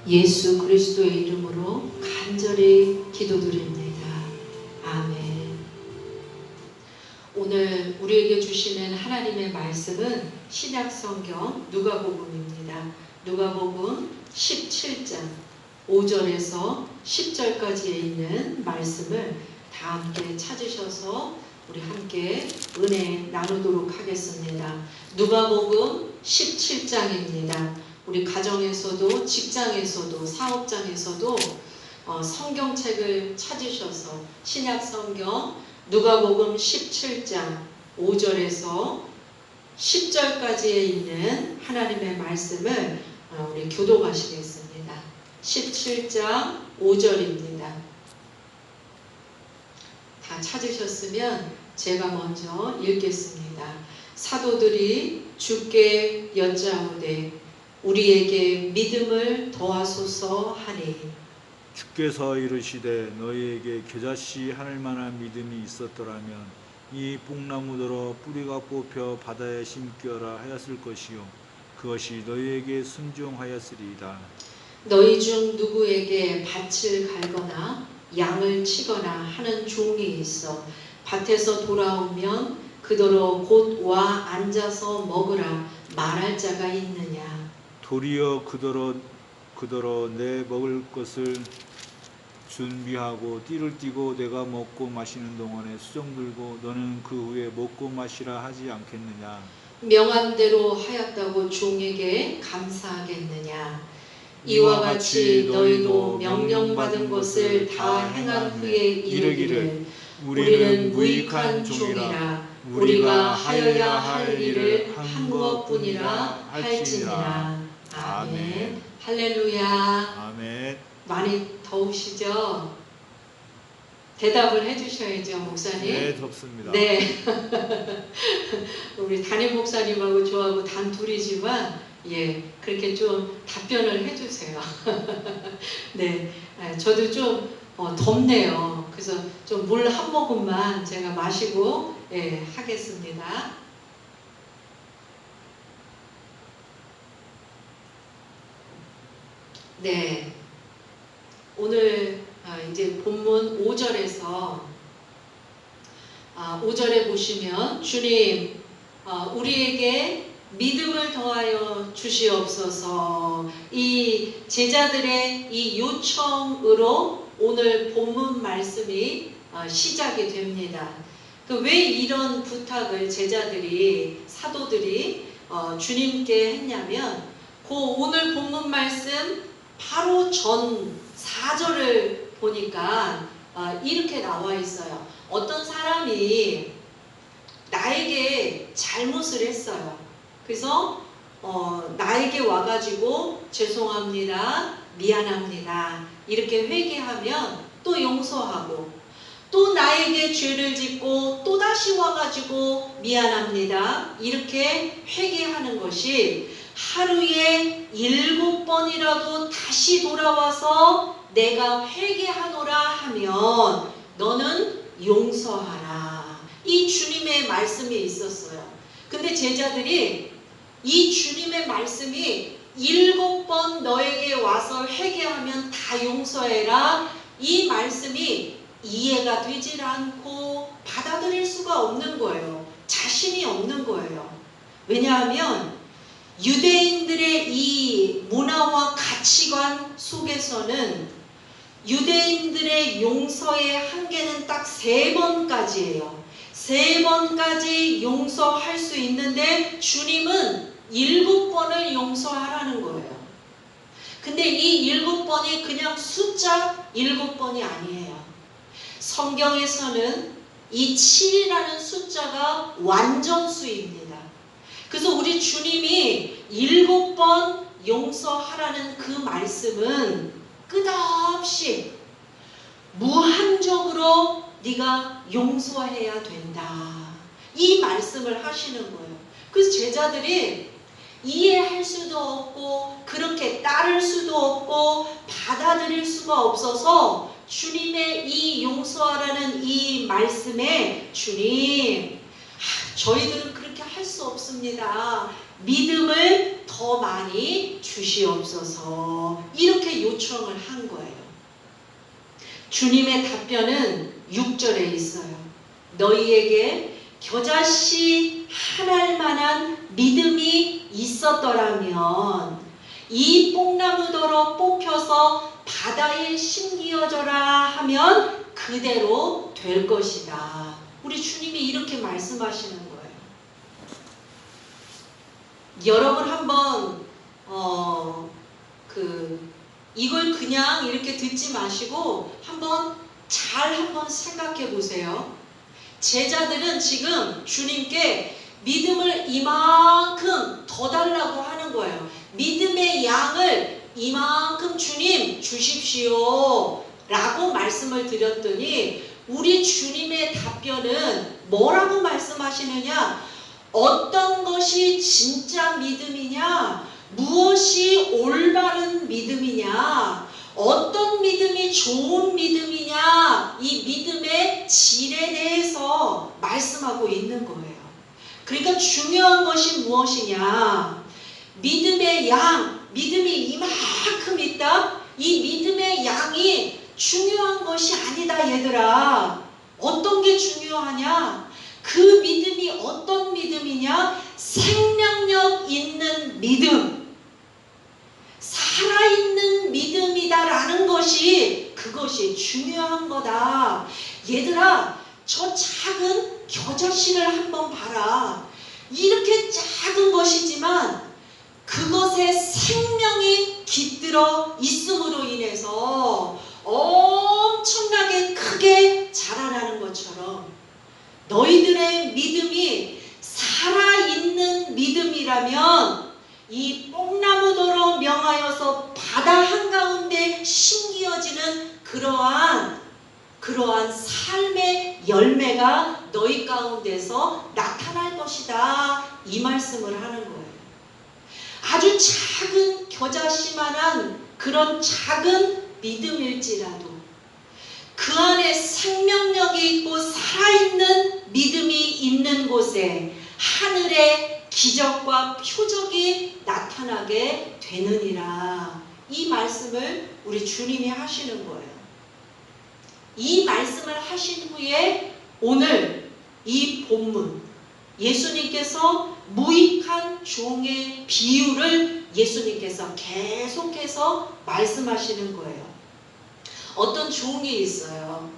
예수 그리스도의 이름으로 간절히 기도드립니다. 아멘. 오늘 우리에게 주시는 하나님의 말씀은 신약 성경 누가복음입니다. 누가복음 17장 5절에서 10절까지에 있는 말씀을 다 함께 찾으셔서 우리 함께 은혜 나누도록 하겠습니다. 누가복음 17장입니다. 우리 가정에서도 직장에서도 사업장에서도 성경책을 찾으셔서 신약 성경 누가복음 17장 5절에서 10절까지에 있는 하나님의 말씀을 우리 교독하시겠습니다. 17장 5절입니다. 다 찾으셨으면 제가 먼저 읽겠습니다. 사도들이 주께 여짜오되 우리에게 믿음을 더하소서 하니 주께서 이르시되 너희에게 겨자씨 하늘 만한 믿음이 있었더라면 이 뽕나무더러 뿌리가 뽑혀 바다에 심기어라 하였을 것이요 그것이 너희에게 순종하였으리이다. 너희 중 누구에게 밭을 갈거나 양을 치거나 하는 종이 있어 밭에서 돌아오면 그더러 곧 와 앉아서 먹으라 말할 자가 있느냐. 도리어 그더러 내 먹을 것을 준비하고 띠를 띠고 내가 먹고 마시는 동안에 수정 들고 너는 그 후에 먹고 마시라 하지 않겠느냐. 명한 대로 하였다고 종에게 감사하겠느냐. 이와 같이 너희도 명령받은 것을 다 행한 후에 이르기를 우리는 무익한 종이라 우리가 하여야 할 일을 한 것뿐이라 할지니라. 아멘. 할렐루야. 아멘. 많이 더우시죠? 대답을 해주셔야죠, 목사님. 네, 덥습니다. 네. 우리 담임 목사님하고 저하고 단 둘이지만 그렇게 좀 답변을 해주세요. 네, 저도 좀 덥네요. 그래서 좀 물 한 모금만 제가 마시고 하겠습니다. 네, 오늘 이제 본문 5절에서 5절에 보시면 주님 우리에게 믿음을 더하여 주시옵소서. 이 제자들의 이 요청으로 오늘 본문 말씀이 시작이 됩니다. 왜 이런 부탁을 제자들이 사도들이 주님께 했냐면 오늘 본문 말씀 바로 전 4절을 보니까 이렇게 나와 있어요. 어떤 사람이 나에게 잘못을 했어요. 그래서 나에게 와가지고 죄송합니다, 미안합니다 이렇게 회개하면 또 용서하고 또 나에게 죄를 짓고 또 다시 와가지고 미안합니다 이렇게 회개하는 것이 하루에 7번이라도 다시 돌아와서 내가 회개하노라 하면 너는 용서하라. 이 주님의 말씀이 있었어요. 근데 제자들이 이 주님의 말씀이 7번 너에게 와서 회개하면 다 용서해라. 이 말씀이 이해가 되질 않고 받아들일 수가 없는 거예요. 자신이 없는 거예요. 왜냐하면 유대인들의 이 문화와 가치관 속에서는 유대인들의 용서의 한계는 딱 3번까지예요. 3번까지 용서할 수 있는데 주님은 7번을 용서하라는 거예요. 근데 이 7번이 그냥 숫자 7번이 아니에요. 성경에서는 이 7이라는 숫자가 완전수입니다. 그래서 우리 주님이 7번 용서하라는 그 말씀은 끝없이 무한적으로 네가 용서해야 된다. 이 말씀을 하시는 거예요. 그래서 제자들이 이해할 수도 없고 그렇게 따를 수도 없고 받아들일 수가 없어서 주님의 이 용서하라는 이 말씀에 주님 저희들은 그렇게 할 수 없습니다. 믿음을 더 더 많이 주시옵소서. 이렇게 요청을 한 거예요. 주님의 답변은 6절에 있어요. 너희에게 겨자씨 하나일 만한 믿음이 있었더라면 이 뽕나무더러 뽑혀서 바다에 심기어져라 하면 그대로 될 것이다. 우리 주님이 이렇게 말씀하시는 거예요. 여러분 한번 이걸 그냥 이렇게 듣지 마시고 한번 생각해 보세요. 제자들은 지금 주님께 믿음을 이만큼 더 달라고 하는 거예요. 믿음의 양을 이만큼 주님 주십시오 라고 말씀을 드렸더니 우리 주님의 답변은 뭐라고 말씀하시느냐? 어떤 것이 진짜 믿음이냐? 무엇이 올바른 믿음이냐? 어떤 믿음이 좋은 믿음이냐? 이 믿음의 질에 대해서 말씀하고 있는 거예요. 그러니까 중요한 것이 무엇이냐? 믿음의 양, 믿음이 이만큼 있다? 이 믿음의 양이 중요한 것이 아니다, 얘들아. 어떤 게 중요하냐? 그 믿음이 어떤 믿음이냐? 생명력 있는 믿음, 살아있는 믿음이다라는 것이 그것이 중요한 거다. 얘들아, 저 작은 겨자씨를 한번 봐라. 이렇게 작은 것이지만 그것에 생명이 깃들어 있음으로 인해서 엄청나게 크게 자라나는 것처럼 너희들의 믿음이 살아있는 믿음이라면 이 뽕나무더러 명하여서 바다 한가운데 심기어지는 그러한 삶의 열매가 너희 가운데서 나타날 것이다. 이 말씀을 하는 거예요. 아주 작은 겨자씨만한 그런 작은 믿음일지라도 그 안에 생명력이 있고 살아있는 믿음이 있는 곳에 하늘의 기적과 표적이 나타나게 되느니라. 이 말씀을 우리 주님이 하시는 거예요. 이 말씀을 하신 후에 오늘 이 본문 예수님께서 무익한 종의 비유를 예수님께서 계속해서 말씀하시는 거예요. 어떤 종이 있어요.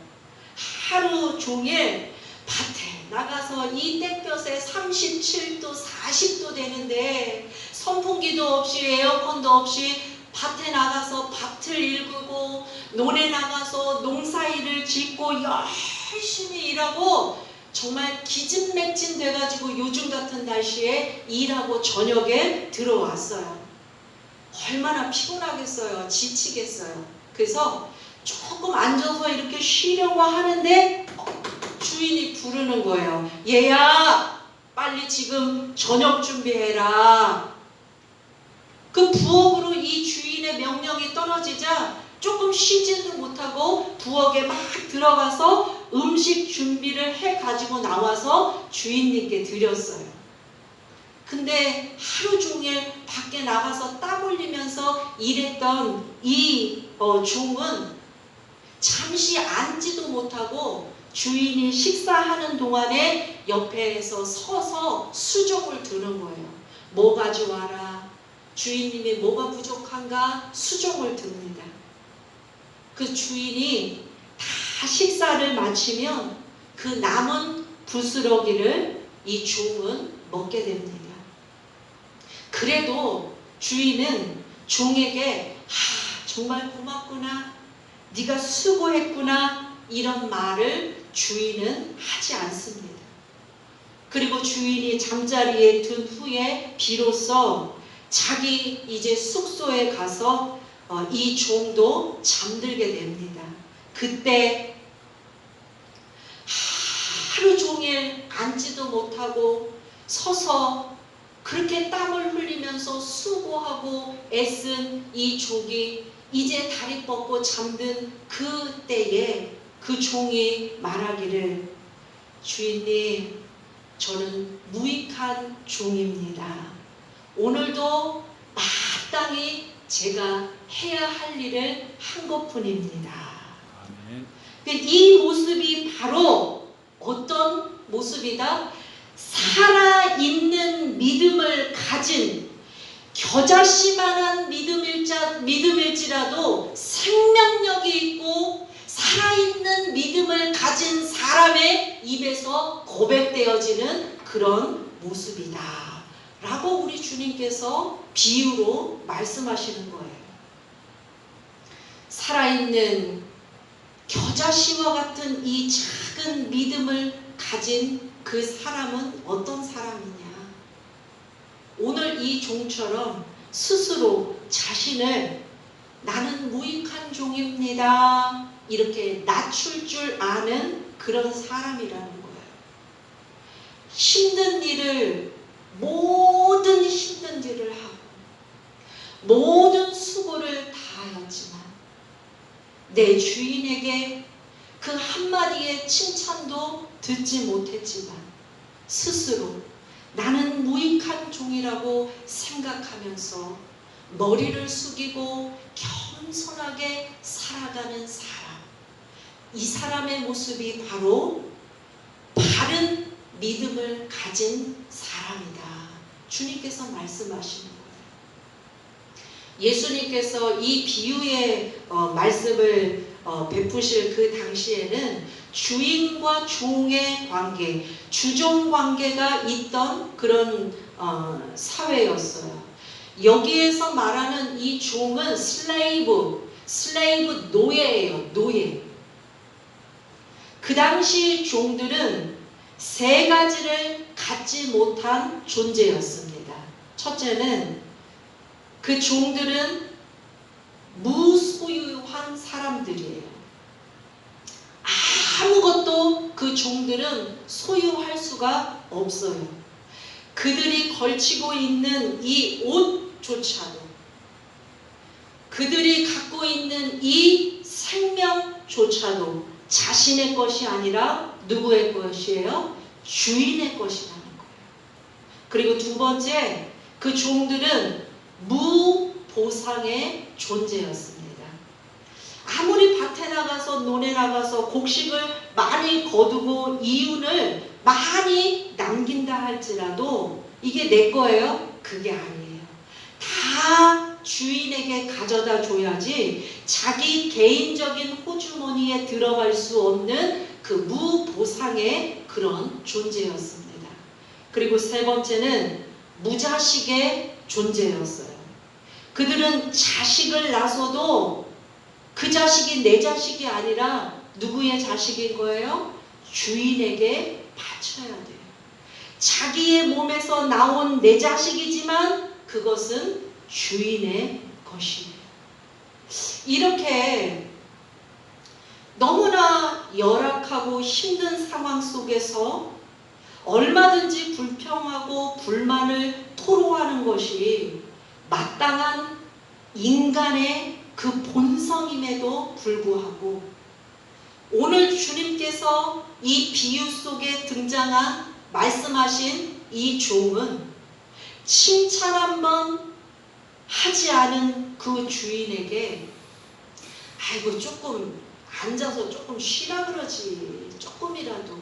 하루 종일 밭에 나가서 이 땡볕에 37도 40도 되는데 선풍기도 없이 에어컨도 없이 밭에 나가서 밭을 일구고 논에 나가서 농사일을 짓고 열심히 일하고 정말 기진맥진 돼가지고 요즘 같은 날씨에 일하고 저녁에 들어왔어요. 얼마나 피곤하겠어요. 지치겠어요. 그래서 조금 앉아서 이렇게 쉬려고 하는데 주인이 부르는 거예요. 얘야, 빨리 지금 저녁 준비해라. 그 부엌으로 이 주인의 명령이 떨어지자 조금 쉬지도 못하고 부엌에 막 들어가서 음식 준비를 해가지고 나와서 주인님께 드렸어요. 근데 하루 종일 밖에 나가서 땀 흘리면서 일했던 이 종은 잠시 앉지도 못하고 주인이 식사하는 동안에 옆에서 서서 수종을 드는 거예요. 뭐 가져와라. 주인님이 뭐가 부족한가 수종을 듭니다. 그 주인이 다 식사를 마치면 그 남은 부스러기를 이 종은 먹게 됩니다. 그래도 주인은 종에게 정말 고맙구나, 네가 수고했구나 이런 말을 주인은 하지 않습니다. 그리고 주인이 잠자리에 든 후에 비로소 자기 이제 숙소에 가서 이 종도 잠들게 됩니다. 그때 하루 종일 앉지도 못하고 서서 그렇게 땀을 흘리면서 수고하고 애쓴 이 종이 이제 다리 뻗고 잠든 그때에 그 종이 말하기를, 주인님, 저는 무익한 종입니다. 오늘도 제가 해야 할 일을 한 것뿐입니다. 아멘. 이 모습이 바로 어떤 모습이다? 살아있는 믿음을 가진, 겨자씨만한 믿음일지라도 생명력이 있고 살아있는 믿음을 가진 사람의 입에서 고백되어지는 그런 모습이다 라고 우리 주님께서 비유로 말씀하시는 거예요. 살아있는 겨자씨와 같은 이 작은 믿음을 가진 그 사람은 어떤 사람이냐? 오늘 이 종처럼 스스로 자신을 나는 무익한 종입니다 이렇게 낮출 줄 아는 그런 사람이라는 거예요. 힘든 일을, 모든 힘든 일을 하고 모든 수고를 다하였지만 내 주인에게 그 한마디의 칭찬도 듣지 못했지만 스스로 나는 무익한 종이라고 생각하면서 머리를 숙이고 겸손하게 살아가는 사람, 이 사람의 모습이 바로 바른 믿음을 가진 사람이다. 주님께서 말씀하시는 거예요. 예수님께서 이 비유의 말씀을 베푸실 그 당시에는 주인과 종의 관계, 주종 관계가 있던 그런 사회였어요. 여기에서 말하는 이 종은 슬레이브 노예예요. 노예. 그 당시 종들은 세 가지를 갖지 못한 존재였습니다. 첫째는 그 종들은 무소유한 사람들이에요. 아무것도 그 종들은 소유할 수가 없어요. 그들이 걸치고 있는 이 옷조차도, 그들이 갖고 있는 이 생명조차도 자신의 것이 아니라 누구의 것이에요? 주인의 것이라는 거예요. 그리고 두 번째, 그 종들은 무보상의 존재였습니다. 아무리 밭에 나가서 논에 나가서 곡식을 많이 거두고 이윤을 많이 남긴다 할지라도 이게 내 거예요? 그게 아니에요. 다 주인에게 가져다 줘야지 자기 개인적인 호주머니에 들어갈 수 없는 그 무보상의 그런 존재였습니다. 그리고 세 번째는 무자식의 존재였어요. 그들은 자식을 낳아서도 그 자식이 내 자식이 아니라 누구의 자식인 거예요? 주인에게 바쳐야 돼요. 자기의 몸에서 나온 내 자식이지만 그것은 주인의 것이에요. 이렇게 너무나 열악하고 힘든 상황 속에서 얼마든지 불평하고 불만을 토로하는 것이 마땅한 인간의 그 본성임에도 불구하고 오늘 주님께서 이 비유 속에 등장한 말씀하신 이 종은 칭찬 한번 하지 않은 그 주인에게 아이고 조금 앉아서 조금 쉬라 그러지, 조금이라도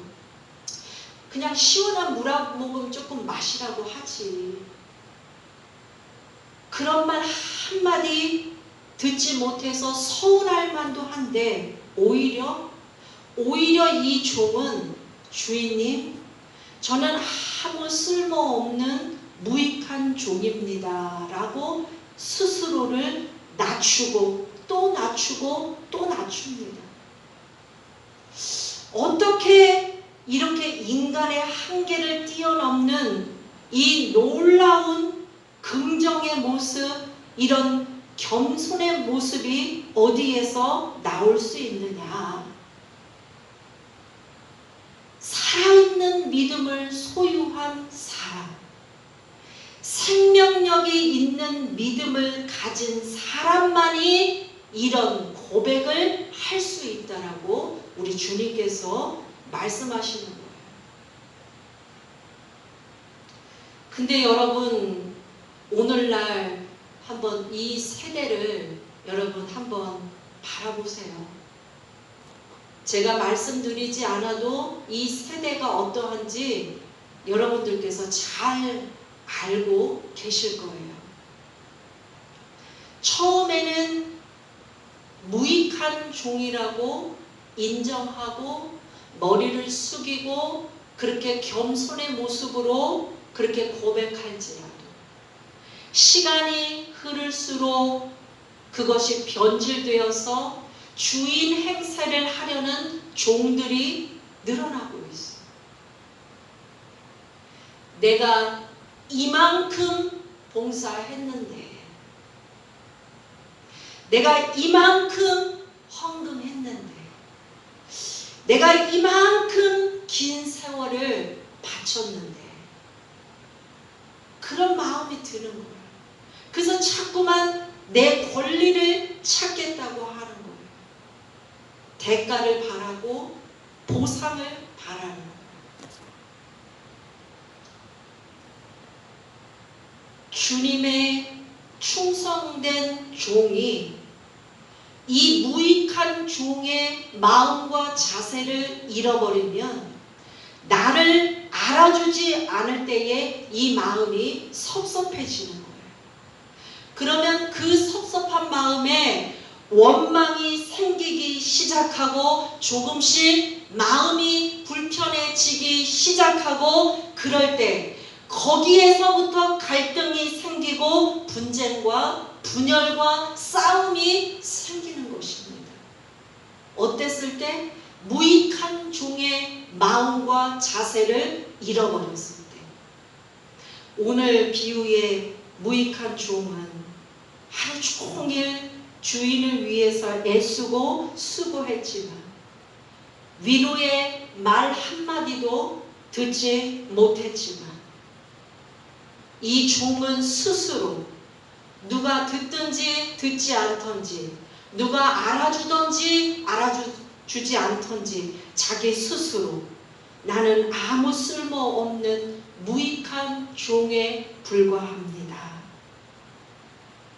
그냥 시원한 물 한 모금 조금 마시라고 하지, 그런 말 한마디 듣지 못해서 서운할 만도 한데 오히려 이 종은 주인님, 저는 아무 쓸모없는 무익한 종입니다 라고 스스로를 낮추고 또 낮추고 또 낮춥니다. 어떻게 이렇게 인간의 한계를 뛰어넘는 이 놀라운 긍정의 모습, 이런 겸손의 모습이 어디에서 나올 수 있느냐? 살아있는 믿음을 소유한 사람, 생명력이 있는 믿음을 가진 사람만이 이런 고백을 할 수 있다라고 우리 주님께서 말씀하시는 거예요. 근데 여러분, 오늘날 한번 이 세대를 여러분 한번 바라보세요. 제가 말씀드리지 않아도 이 세대가 어떠한지 여러분들께서 잘 알고 계실 거예요. 처음에는 무익한 종이라고 인정하고 머리를 숙이고 그렇게 겸손의 모습으로 그렇게 고백할지라도 시간이 흐를수록 그것이 변질되어서 주인 행세를 하려는 종들이 늘어나고 있어요. 내가 이만큼 봉사했는데, 내가 이만큼 헌금했는데, 내가 이만큼 긴 세월을 바쳤는데, 그런 마음이 드는 거예요. 그래서 자꾸만 내 권리를 찾겠다고 하는 거예요. 대가를 바라고 보상을 바라는 거예요. 주님의 충성된 종이 이 무익한 종의 마음과 자세를 잃어버리면 나를 알아주지 않을 때에 이 마음이 섭섭해지는 거예요. 그러면 그 섭섭한 마음에 원망이 생기기 시작하고 조금씩 마음이 불편해지기 시작하고 그럴 때 거기에서부터 갈등이 생기고 분쟁과 분열과 싸움이 생기는 것입니다. 어땠을 때? 무익한 종의 마음과 자세를 잃어버렸을 때. 오늘 비유의 무익한 종은 하루 종일 주인을 위해서 애쓰고 수고했지만 위로의 말 한마디도 듣지 못했지만 이 종은 스스로 누가 듣든지 듣지 않던지 누가 알아주든지 알아주지 않던지 자기 스스로 나는 아무 쓸모없는 무익한 종에 불과합니다.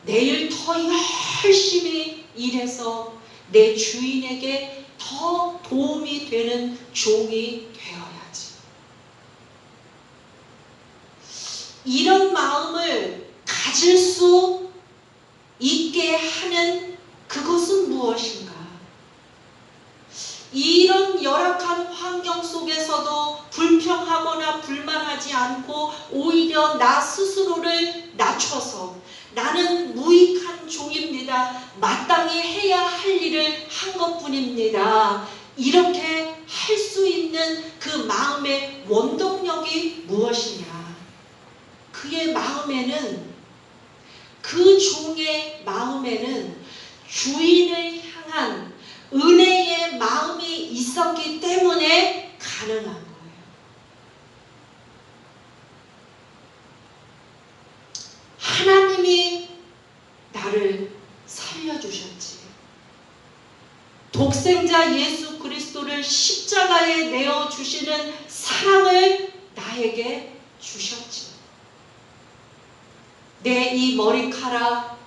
내일 더 열심히 일해서 내 주인에게 더 도움이 되는 종이 되어야지. 이런 마음을 가질 수 있게 하는 그것은 무엇인가? 이런 열악한 환경 속에서도 불평하거나 불만하지 않고 오히려 나 스스로를 낮춰서 나는 무익한 종입니다. 마땅히 해야 할 일을 한 것뿐입니다. 이렇게 할 수 있는 그 마음의 원동력이 무엇이냐? 그의 마음에는, 그 종의 마음에는 주인을 향한 은혜의 마음이 있었기 때문에 가능한 거예요. 하나님이 나를 살려주셨지. 독생자 예수 그리스도를 십자가에 내어주시는 사랑을 나에게 주셨지. 내 이 머리카락,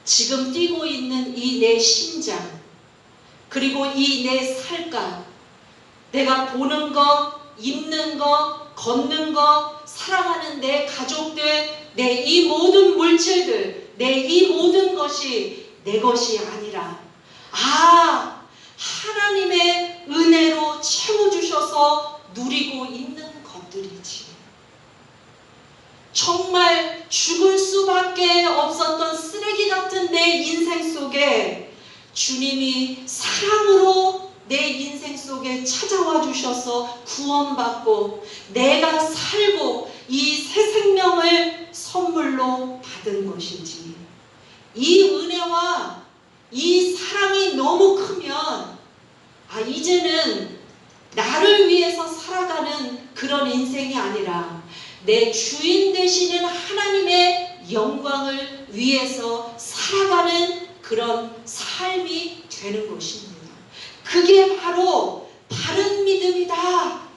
지금 뛰고 있는 이 내 심장, 그리고 이 내 살갗, 내가 보는 것, 입는 것, 걷는 것, 사랑하는 내 가족들, 내 이 모든 물질들, 내 이 모든 것이 내 것이 아니라 하나님의 은혜로 채워주셔서 누리고 있는 것들이지. 정말 죽을 수밖에 없었던 쓰레기 같은 내 인생 속에 주님이 사랑으로 내 인생 속에 찾아와 주셔서 구원받고 내가 살고 이 새 생명을 선물로 받은 것이지. 이 은혜와 이 사랑이 너무 크면 이제는 나를 위해서 살아가는 그런 인생이 아니라 내 주인 되시는 하나님의 영광을 위해서 살아가는 그런 삶이 되는 것입니다. 그게 바로 바른 믿음이다.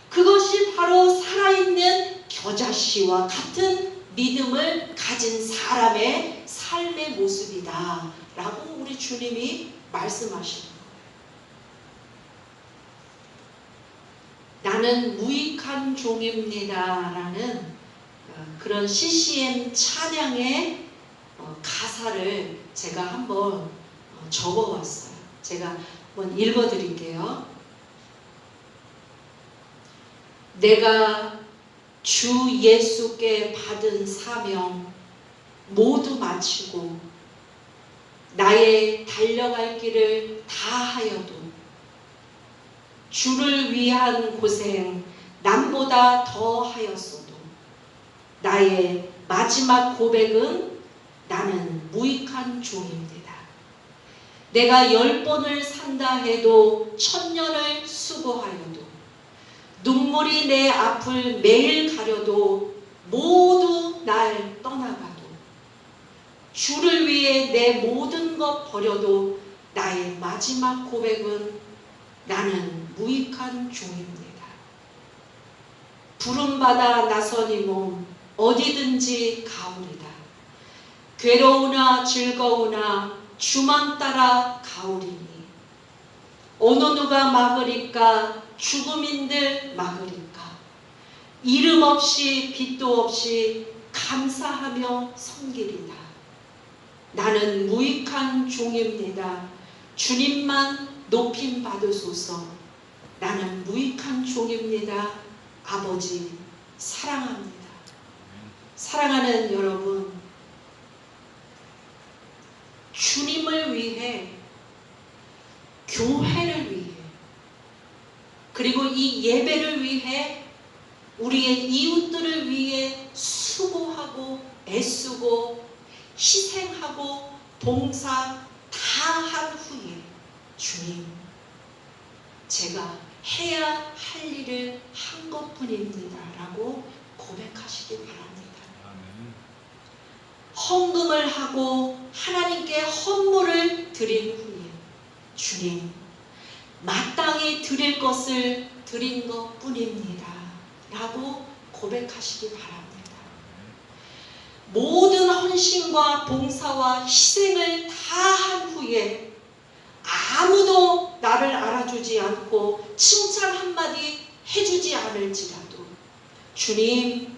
그것이 바로 살아있는 겨자씨와 같은 믿음을 가진 사람의 삶의 모습이다 라고 우리 주님이 말씀하시는 거예요. 나는 무익한 종입니다 라는 그런 CCM 찬양의 가사를 제가 한번 적어왔어요. 제가 한번 읽어드릴게요. 내가 주 예수께 받은 사명 모두 마치고 나의 달려갈 길을 다하여도 주를 위한 고생 남보다 더하였어도 나의 마지막 고백은 나는 무익한 종입니다. 내가 10번을 산다 해도 1000년을 수고하여도 눈물이 내 앞을 매일 가려도 모두 날 떠나가도 주를 위해 내 모든 것 버려도 나의 마지막 고백은 나는 무익한 종입니다. 부름받아 나선 이 몸 어디든지 가오리다. 괴로우나 즐거우나 주만 따라 가오리니 어느 누가 막으리까 죽음인들 막으리까 이름 없이 빛도 없이 감사하며 섬기리다. 나는 무익한 종입니다. 주님만 높임 받으소서. 나는 무익한 종입니다. 아버지 사랑합니다. 사랑하는 여러분, 주님을 위해, 교회를 위해, 그리고 이 예배를 위해, 우리의 이웃들을 위해 수고하고 애쓰고 희생하고 봉사 다 한 후에 주님, 제가 해야 할 일을 한 것뿐입니다 라고 고백하시기 바랍니다. 헌금을 하고 하나님께 헌물을 드린 후에 주님, 마땅히 드릴 것을 드린 것뿐입니다 라고 고백하시기 바랍니다. 모든 헌신과 봉사와 희생을 다 한 후에 아무도 나를 알아주지 않고 칭찬 한마디 해주지 않을지라도 주님,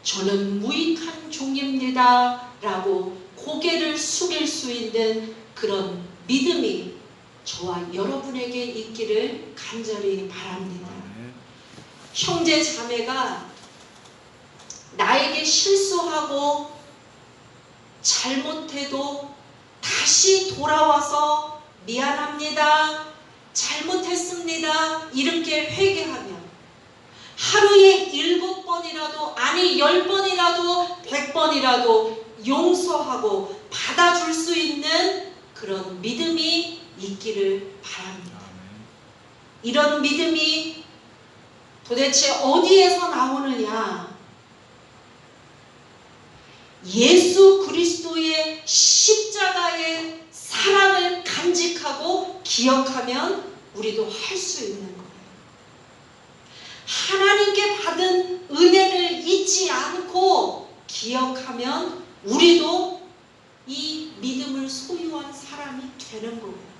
저는 무익한 종입니다 라고 고개를 숙일 수 있는 그런 믿음이 저와 여러분에게 있기를 간절히 바랍니다. 형제 자매가 나에게 실수하고 잘못해도 다시 돌아와서 미안합니다, 잘못했습니다 이렇게 회개하면 하루에 7번이라도 아니 10번이라도 100번이라도 용서하고 받아줄 수 있는 그런 믿음이 있기를 바랍니다. 이런 믿음이 도대체 어디에서 나오느냐? 예수 그리스도의 십자가의 사랑을 간직하고 기억하면 우리도 할 수 있는 거예요. 하나님께 받은 은혜를 잊지 않고 기억하면 우리도 이 믿음을 소유한 사람이 되는 거예요.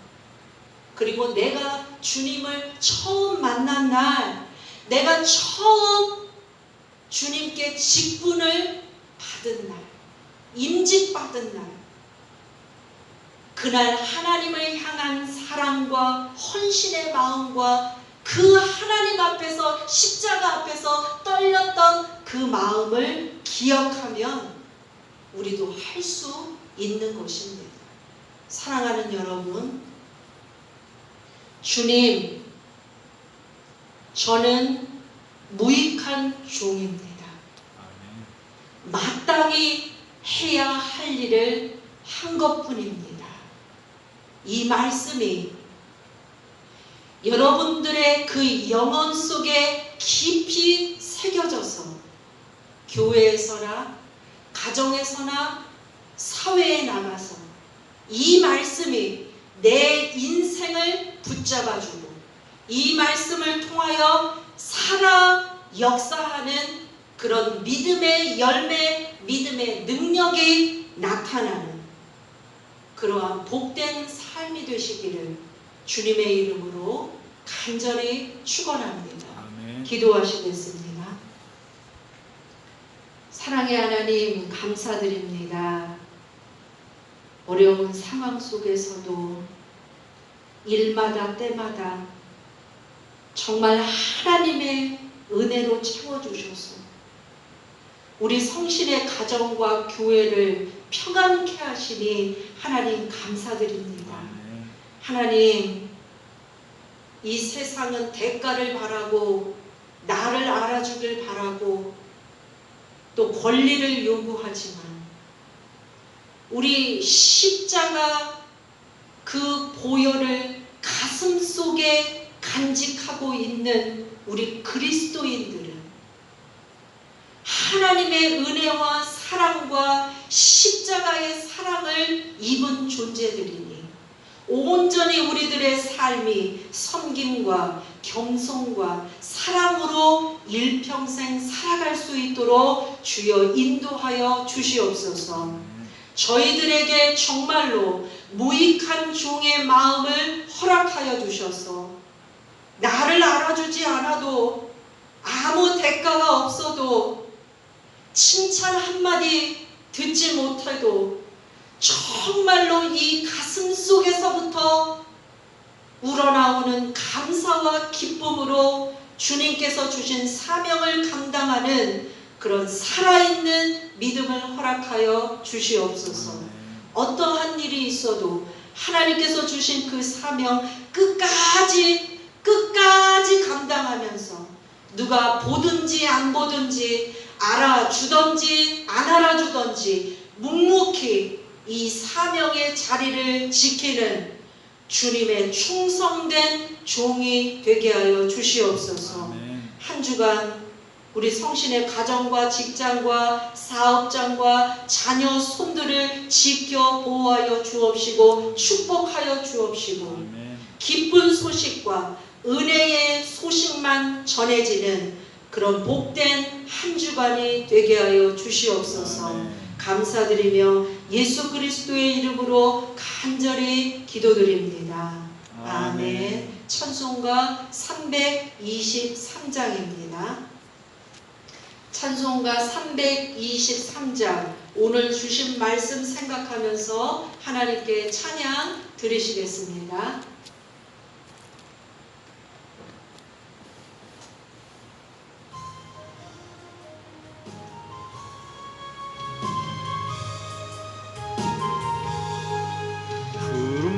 그리고 내가 주님을 처음 만난 날, 내가 처음 주님께 직분을 받은 날, 임직받은 날, 그날 하나님을 향한 사랑과 헌신의 마음과 그 하나님 앞에서 십자가 앞에서 떨렸던 그 마음을 기억하면 우리도 할 수 있는 것입니다. 사랑하는 여러분, 주님, 저는 무익한 종입니다. 마땅히 해야 할 일을 한 것뿐입니다. 이 말씀이 여러분들의 그 영혼 속에 깊이 새겨져서 교회에서나 가정에서나 사회에 나가서 이 말씀이 내 인생을 붙잡아주고 이 말씀을 통하여 살아 역사하는 그런 믿음의 열매, 믿음의 능력이 나타나는 그러한 복된 삶이 되시기를 주님의 이름으로 간절히 축원합니다. 아멘. 기도하시겠습니다. 사랑의 하나님, 감사드립니다. 어려운 상황 속에서도 일마다 때마다 정말 하나님의 은혜로 채워주셔서 우리 성신의 가정과 교회를 평안케 하시니 하나님 감사드립니다. 아멘. 하나님, 이 세상은 대가를 바라고 나를 알아주길 바라고 또 권리를 요구하지만 우리 십자가 그 보혈을 가슴 속에 간직하고 있는 우리 그리스도인들은 하나님의 은혜와 사랑과 십자가의 사랑을 입은 존재들이니 온전히 우리들의 삶이 섬김과 겸손과 사랑으로 일평생 살아갈 수 있도록 주여 인도하여 주시옵소서. 저희들에게 정말로 무익한 종의 마음을 허락하여 주셔서 나를 알아주지 않아도 아무 대가가 없어도 칭찬 한마디 듣지 못해도 정말로 이 가슴 속에서부터 우러나오는 감사와 기쁨으로 주님께서 주신 사명을 감당하는 그런 살아있는 믿음을 허락하여 주시옵소서. 어떠한 일이 있어도 하나님께서 주신 그 사명 끝까지 감당하면서 누가 보든지 안 보든지 알아주든지 안 알아주든지 묵묵히 이 사명의 자리를 지키는 주님의 충성된 종이 되게 하여 주시옵소서. 아멘. 한 주간 우리 성신의 가정과 직장과 사업장과 자녀 손들을 지켜 보호하여 주옵시고 축복하여 주옵시고 아멘. 기쁜 소식과 은혜의 소식만 전해지는 그런 복된 한 주간이 되게 하여 주시옵소서. 아멘. 감사드리며 예수 그리스도의 이름으로 간절히 기도드립니다. 아멘. 찬송가 323장입니다. 찬송가 323장, 오늘 주신 말씀 생각하면서 하나님께 찬양 드리시겠습니다.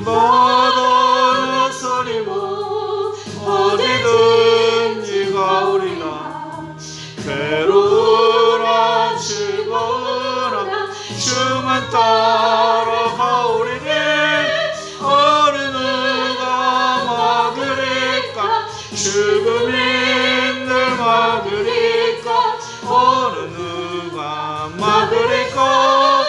바다 나서리고 어디든지 가오리라. 괴로우나 즐거우나 주만 따라 가오리니 어느 누가 막으리까. 죽음인들 막으리까. 어느 누가 막으리까.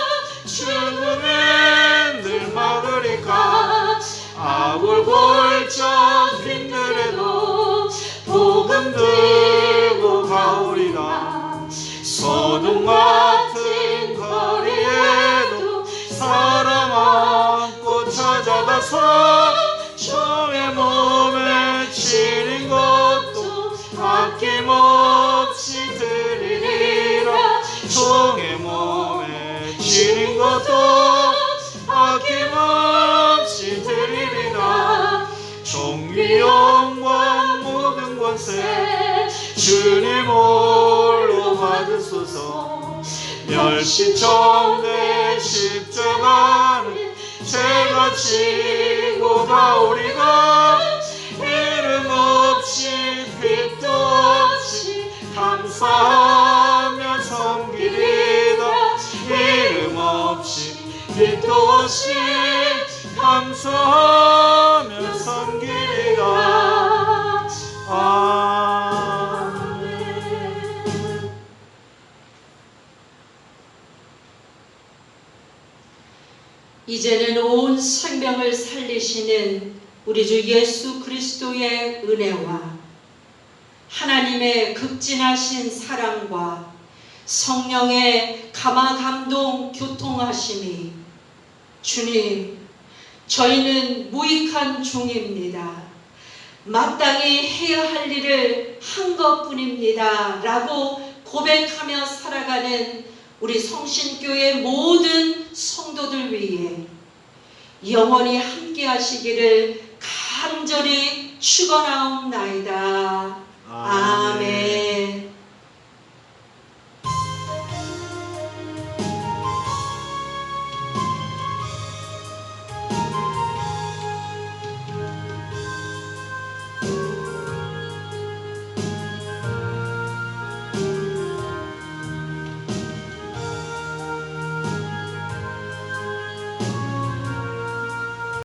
죽음인들 막으리까. 아굴 골짜 빈들에도 복음 들고 가오리라. 소돔 같은 거리에도 사람 안고 찾아가서 종의 몸에 치는 것도 아낌없이 드리리라. 종의 몸에 치는 것도 아낌없이 드리리라. 존귀 영광 모든 권세 주님 홀로 받으소서. 멸시정대 십자가는 제가 지고 가오리가. 이름 없이 빛도 없이 감사하며 섬기리다. 이름 없이 빛도 없이 감사하며 섬기리라. 아멘. 이제는 온 생명을 살리시는 우리 주 예수 그리스도의 은혜와 하나님의 극진하신 사랑과 성령의 감화감동 교통하심이 주님, 저희는 무익한 종입니다. 마땅히 해야 할 일을 한 것뿐입니다. 라고 고백하며 살아가는 우리 성신교회 모든 성도들 위해 영원히 함께 하시기를 간절히 축원하옵나이다. 아멘.